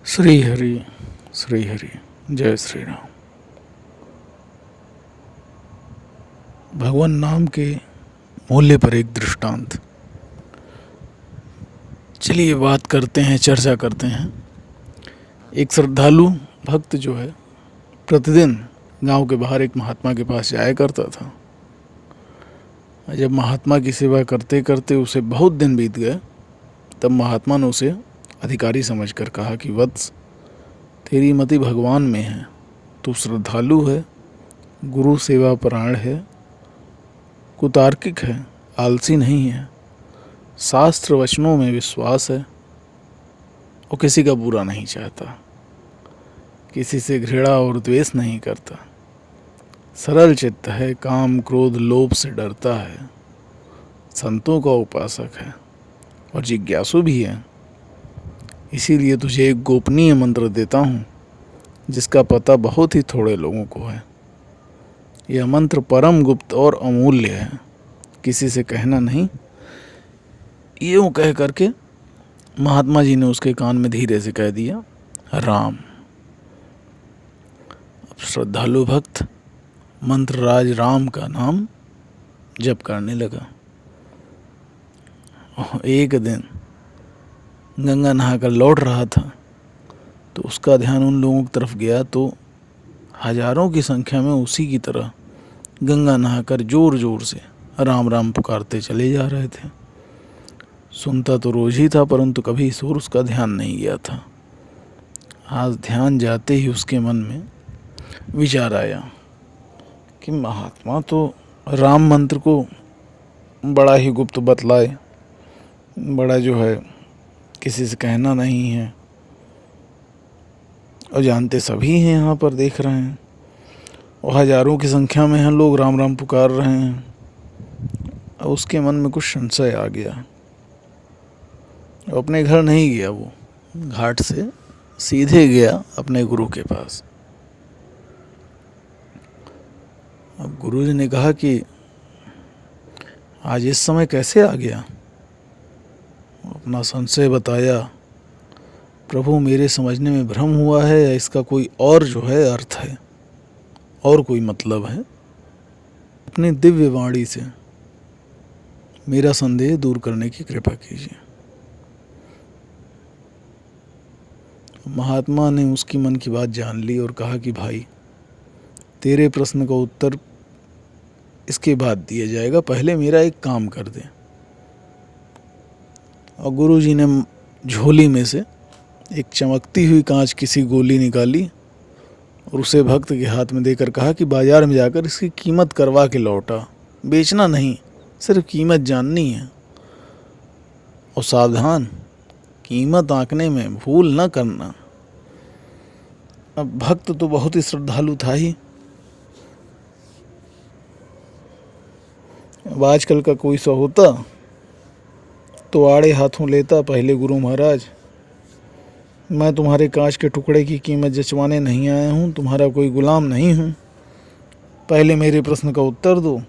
श्री हरि श्री हरि जय श्री राम। भगवान नाम के मूल्य पर एक दृष्टांत। चलिए बात करते हैं, चर्चा करते हैं। एक श्रद्धालु भक्त जो है प्रतिदिन गांव के बाहर एक महात्मा के पास जाया करता था। जब महात्मा की सेवा करते करते उसे बहुत दिन बीत गए, तब महात्मा ने उसे अधिकारी समझकर कहा कि वत्स, तेरी मति भगवान में है, तू श्रद्धालु है, गुरु सेवा परायण है, कुतार्किक है, आलसी नहीं है, शास्त्र वचनों में विश्वास है और किसी का बुरा नहीं चाहता, किसी से घृणा और द्वेष नहीं करता, सरल चित्त है, काम क्रोध लोभ से डरता है, संतों का उपासक है और जिज्ञासु भी है। इसीलिए तुझे एक गोपनीय मंत्र देता हूँ जिसका पता बहुत ही थोड़े लोगों को है। यह मंत्र परम गुप्त और अमूल्य है, किसी से कहना नहीं। यूँ कह करके महात्मा जी ने उसके कान में धीरे से कह दिया, राम। अब श्रद्धालु भक्त मंत्र राज राम का नाम जप करने लगा। एक दिन गंगा नहाकर लौट रहा था तो उसका ध्यान उन लोगों की तरफ गया तो हजारों की संख्या में उसी की तरह गंगा नहाकर जोर जोर से राम राम पुकारते चले जा रहे थे। सुनता तो रोज ही था, परंतु कभी इस ओर उसका ध्यान नहीं गया था। आज ध्यान जाते ही उसके मन में विचार आया कि महात्मा तो राम मंत्र को बड़ा ही गुप्त बतलाए, बड़ा जो है किसी से कहना नहीं है, और जानते सभी हैं, यहाँ पर देख रहे हैं और हजारों की संख्या में हैं लोग राम राम पुकार रहे हैं। अब उसके मन में कुछ संशय आ गया। अपने घर नहीं गया, वो घाट से सीधे गया अपने गुरु के पास। अब गुरु जी ने कहा कि आज इस समय कैसे आ गया। अपना संशय बताया। प्रभु, मेरे समझने में भ्रम हुआ है या इसका कोई और जो है अर्थ है और कोई मतलब है। अपनी दिव्य वाणी से मेरा संदेह दूर करने की कृपा कीजिए। महात्मा ने उसकी मन की बात जान ली और कहा कि भाई, तेरे प्रश्न का उत्तर इसके बाद दिया जाएगा, पहले मेरा एक काम कर दे। और गुरु जी ने झोली में से एक चमकती हुई कांच की सी गोली निकाली और उसे भक्त के हाथ में देकर कहा कि बाजार में जाकर इसकी कीमत करवा के लौटा। बेचना नहीं, सिर्फ कीमत जाननी है। और सावधान, कीमत आंकने में भूल न करना। अब भक्त तो बहुत ही श्रद्धालु था ही। अब आजकल का कोई सा होता तो आड़े हाथों लेता, पहले गुरु महाराज, मैं तुम्हारे कांच के टुकड़े की कीमत जचवाने नहीं आया हूँ, तुम्हारा कोई गुलाम नहीं हूँ। पहले मेरे प्रश्न का उत्तर दो,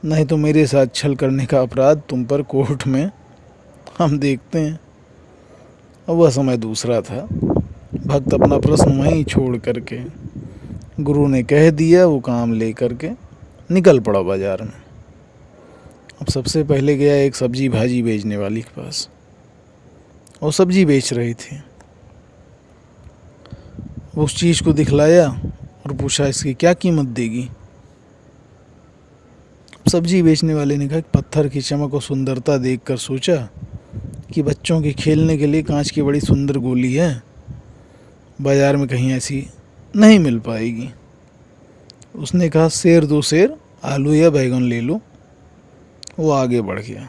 नहीं तो मेरे साथ छल करने का अपराध तुम पर कोर्ट में हम देखते हैं। और वह समय दूसरा था। भक्त अपना प्रश्न वहीं छोड़ करके, गुरु ने कह दिया, वो काम ले करके निकल पड़ा बाजार में। अब सबसे पहले गया एक सब्जी भाजी बेचने वाली के पास। वो सब्जी बेच रही थी। वो उस चीज़ को दिखलाया और पूछा, इसकी क्या कीमत देगी। सब्जी बेचने वाले ने कहा, पत्थर की चमक और सुंदरता देखकर सोचा कि बच्चों के खेलने के लिए कांच की बड़ी सुंदर गोली है, बाजार में कहीं ऐसी नहीं मिल पाएगी। उसने कहा, सेर दो सेर, आलू या बैगन ले लो। वो आगे बढ़ गया।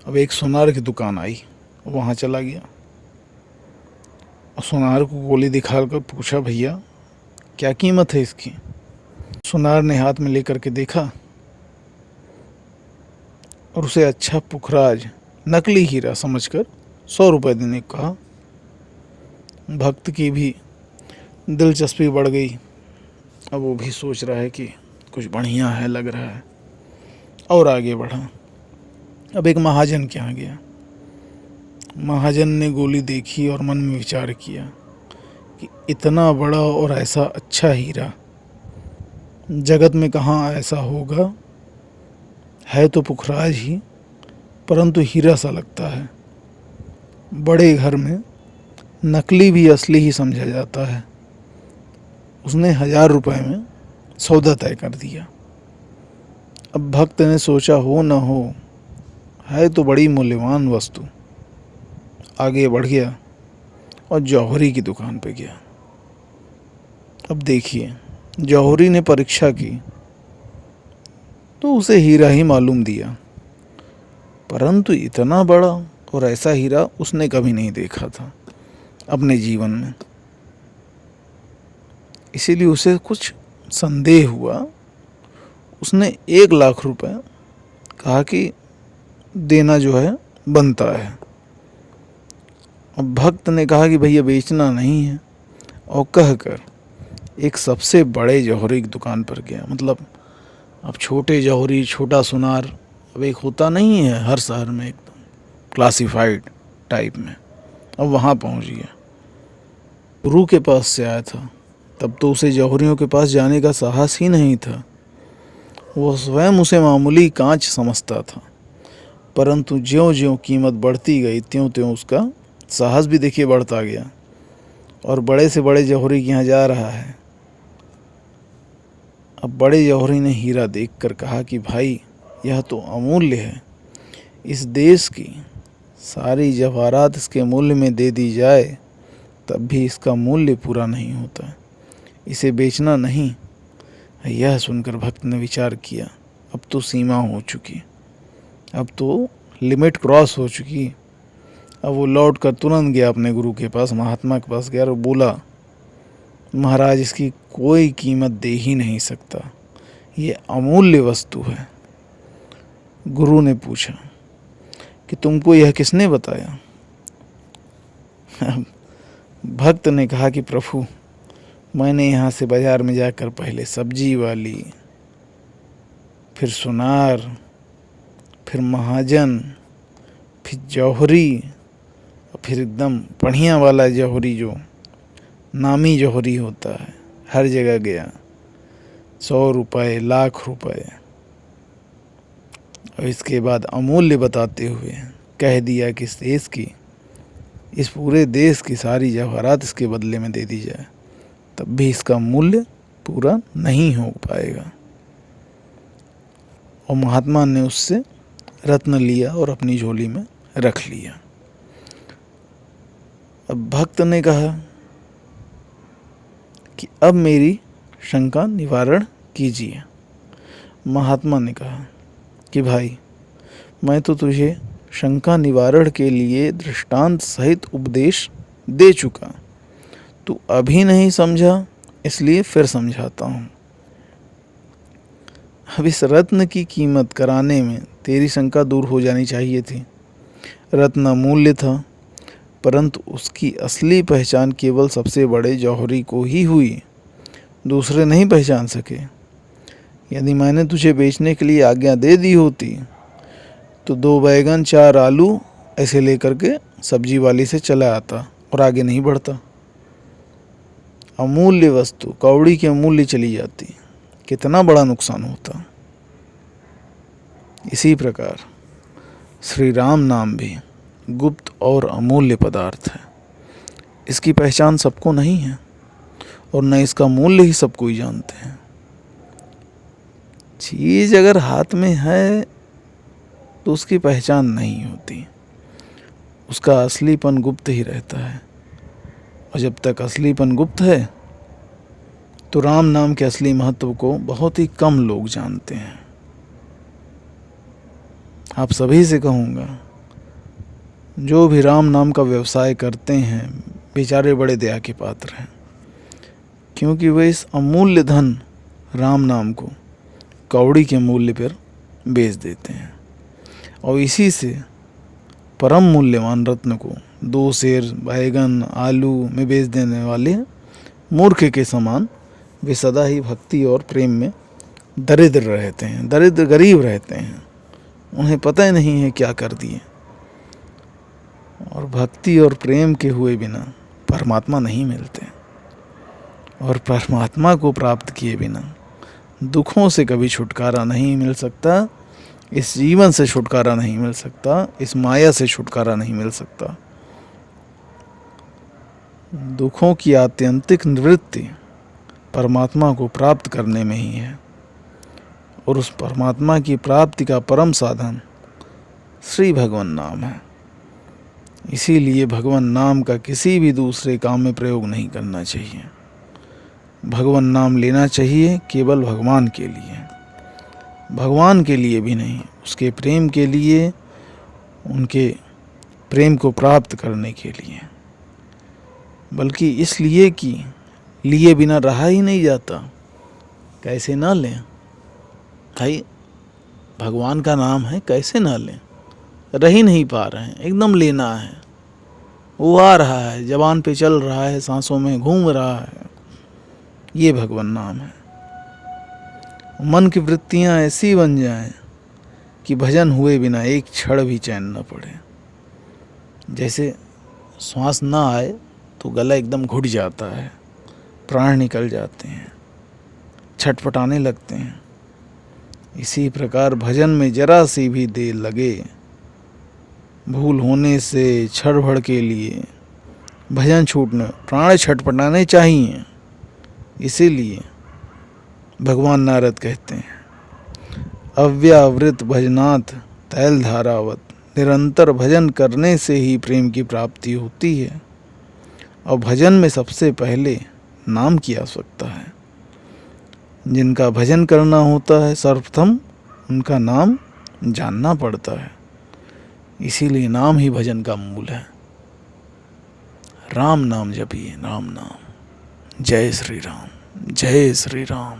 अब एक सुनार की दुकान आई, वहाँ चला गया और सुनार को गोली दिखाकर पूछा, भैया क्या कीमत है इसकी। सुनार ने हाथ में लेकर के देखा और उसे अच्छा पुखराज नकली हीरा समझकर 100 रुपये देने को कहा। भक्त की भी दिलचस्पी बढ़ गई। अब वो भी सोच रहा है कि कुछ बढ़िया है, लग रहा है, और आगे बढ़ा। अब एक महाजन के यहाँ गया महाजन ने गोली देखी और मन में विचार किया कि इतना बड़ा और ऐसा अच्छा हीरा जगत में कहाँ ऐसा होगा। है तो पुखराज ही, परंतु हीरा सा लगता है। बड़े घर में नकली भी असली ही समझा जाता है। उसने 1000 रुपये में सौदा तय कर दिया। अब भक्त ने सोचा, हो न हो, है तो बड़ी मूल्यवान वस्तु। आगे बढ़ गया और जौहरी की दुकान पे गया। अब देखिए, जौहरी ने परीक्षा की तो उसे हीरा ही मालूम दिया, परंतु इतना बड़ा और ऐसा हीरा उसने कभी नहीं देखा था अपने जीवन में। इसीलिए उसे कुछ संदेह हुआ। उसने 1 लाख रुपए कहा कि देना जो है बनता है। अब भक्त ने कहा कि भैया बेचना नहीं है, और कहकर एक सबसे बड़े जौहरी की दुकान पर गया। मतलब अब छोटे जौहरी, छोटा सुनार अब एक होता नहीं है हर शहर में, एकदम क्लासिफाइड टाइप में। अब वहाँ पहुँच गया। गुरु के पास से आया था, तब तो उसे जौहरियों के पास जाने का साहस ही नहीं था। वो स्वयं उसे मामूली कांच समझता था, परंतु ज्यों-ज्यों कीमत बढ़ती गई त्यों-त्यों उसका साहस भी देखिए बढ़ता गया, और बड़े से बड़े जौहरी के यहाँ जा रहा है। अब बड़े जौहरी ने हीरा देखकर कहा कि भाई, यह तो अमूल्य है। इस देश की सारी जवाहरात इसके मूल्य में दे दी जाए तब भी इसका मूल्य पूरा नहीं होता। इसे बेचना नहीं। यह सुनकर भक्त ने विचार किया, अब तो सीमा हो चुकी, अब तो लिमिट क्रॉस हो चुकी। अब वो लौट कर तुरंत गया अपने गुरु के पास, महात्मा के पास गया और बोला, महाराज, इसकी कोई कीमत दे ही नहीं सकता, ये अमूल्य वस्तु है। गुरु ने पूछा कि तुमको यह किसने बताया? भक्त ने कहा कि प्रभु, मैंने यहाँ से बाजार में जाकर पहले सब्जी वाली, फिर सुनार, फिर महाजन, फिर जौहरी, और फिर एकदम बढ़िया वाला जौहरी जो नामी जौहरी होता है, हर जगह गया। 100 रुपये, लाख रुपए, और इसके बाद अमूल्य बताते हुए कह दिया कि इस देश की, इस पूरे देश की सारी जवाहरात इसके बदले में दे दी जाए तब भी इसका मूल्य पूरा नहीं हो पाएगा। और महात्मा ने उससे रत्न लिया और अपनी झोली में रख लिया। अब भक्त ने कहा कि अब मेरी शंका निवारण कीजिए। महात्मा ने कहा कि भाई, मैं तो तुझे शंका निवारण के लिए दृष्टांत सहित उपदेश दे चुका, तू अभी नहीं समझा, इसलिए फिर समझाता हूँ। अब इस रत्न की कीमत कराने में तेरी शंका दूर हो जानी चाहिए थी। रत्न अमूल्य था, परंतु उसकी असली पहचान केवल सबसे बड़े जौहरी को ही हुई, दूसरे नहीं पहचान सके। यदि मैंने तुझे बेचने के लिए आज्ञा दे दी होती तो 2 बैगन 4 आलू ऐसे लेकर के सब्जी वाली से चला आता और आगे नहीं बढ़ता। अमूल्य वस्तु कौड़ी के मूल्य चली जाती, कितना बड़ा नुकसान होता। इसी प्रकार श्री राम नाम भी गुप्त और अमूल्य पदार्थ है। इसकी पहचान सबको नहीं है और न इसका मूल्य ही सब कोई जानते हैं। चीज़ अगर हाथ में है तो उसकी पहचान नहीं होती, उसका असलीपन गुप्त ही रहता है। और जब तक असलीपन गुप्त है तो राम नाम के असली महत्व को बहुत ही कम लोग जानते हैं। आप सभी से कहूँगा, जो भी राम नाम का व्यवसाय करते हैं बेचारे बड़े दया के पात्र हैं, क्योंकि वे इस अमूल्य धन राम नाम को कौड़ी के मूल्य पर बेच देते हैं और इसी से परम मूल्यवान रत्न को 2 सेर बैगन आलू में बेच देने वाले मूर्ख के समान वे सदा ही भक्ति और प्रेम में दरिद्र रहते हैं, दरिद्र गरीब रहते हैं। उन्हें पता ही नहीं है क्या कर दिए। और भक्ति और प्रेम के हुए बिना परमात्मा नहीं मिलते, और परमात्मा को प्राप्त किए बिना दुखों से कभी छुटकारा नहीं मिल सकता, इस जीवन से छुटकारा नहीं मिल सकता, इस माया से छुटकारा नहीं मिल सकता। दुखों की आत्यंतिक निवृत्ति परमात्मा को प्राप्त करने में ही है, और उस परमात्मा की प्राप्ति का परम साधन श्री भगवान नाम है। इसीलिए भगवान नाम का किसी भी दूसरे काम में प्रयोग नहीं करना चाहिए। भगवान नाम लेना चाहिए केवल भगवान के लिए, भगवान के लिए भी नहीं, उसके प्रेम के लिए, उनके प्रेम को प्राप्त करने के लिए, बल्कि इसलिए कि लिए बिना रहा ही नहीं जाता। कैसे ना लें भाई, भगवान का नाम है, कैसे ना लें, रह ही नहीं पा रहे हैं, एकदम लेना है। वो आ रहा है, जबान पे चल रहा है, सांसों में घूम रहा है, ये भगवान नाम है। मन की वृत्तियां ऐसी बन जाएं कि भजन हुए बिना एक क्षण भी चैन न पड़े। जैसे श्वास ना आए तो गला एकदम घुट जाता है, प्राण निकल जाते हैं, छटपटाने लगते हैं। इसी प्रकार भजन में जरा सी भी देर लगे, भूल होने से छड़बड़ के लिए भजन छूटने, प्राण छटपटाने चाहिए। इसीलिए भगवान नारद कहते हैं, अव्यावृत भजनात् तैल धारावत, निरंतर भजन करने से ही प्रेम की प्राप्ति होती है। और भजन में सबसे पहले नाम की आवश्यकता है। जिनका भजन करना होता है सर्वप्रथम उनका नाम जानना पड़ता है। इसीलिए नाम ही भजन का मूल है। राम नाम जपिए, राम नाम। जय श्री राम, जय श्री राम।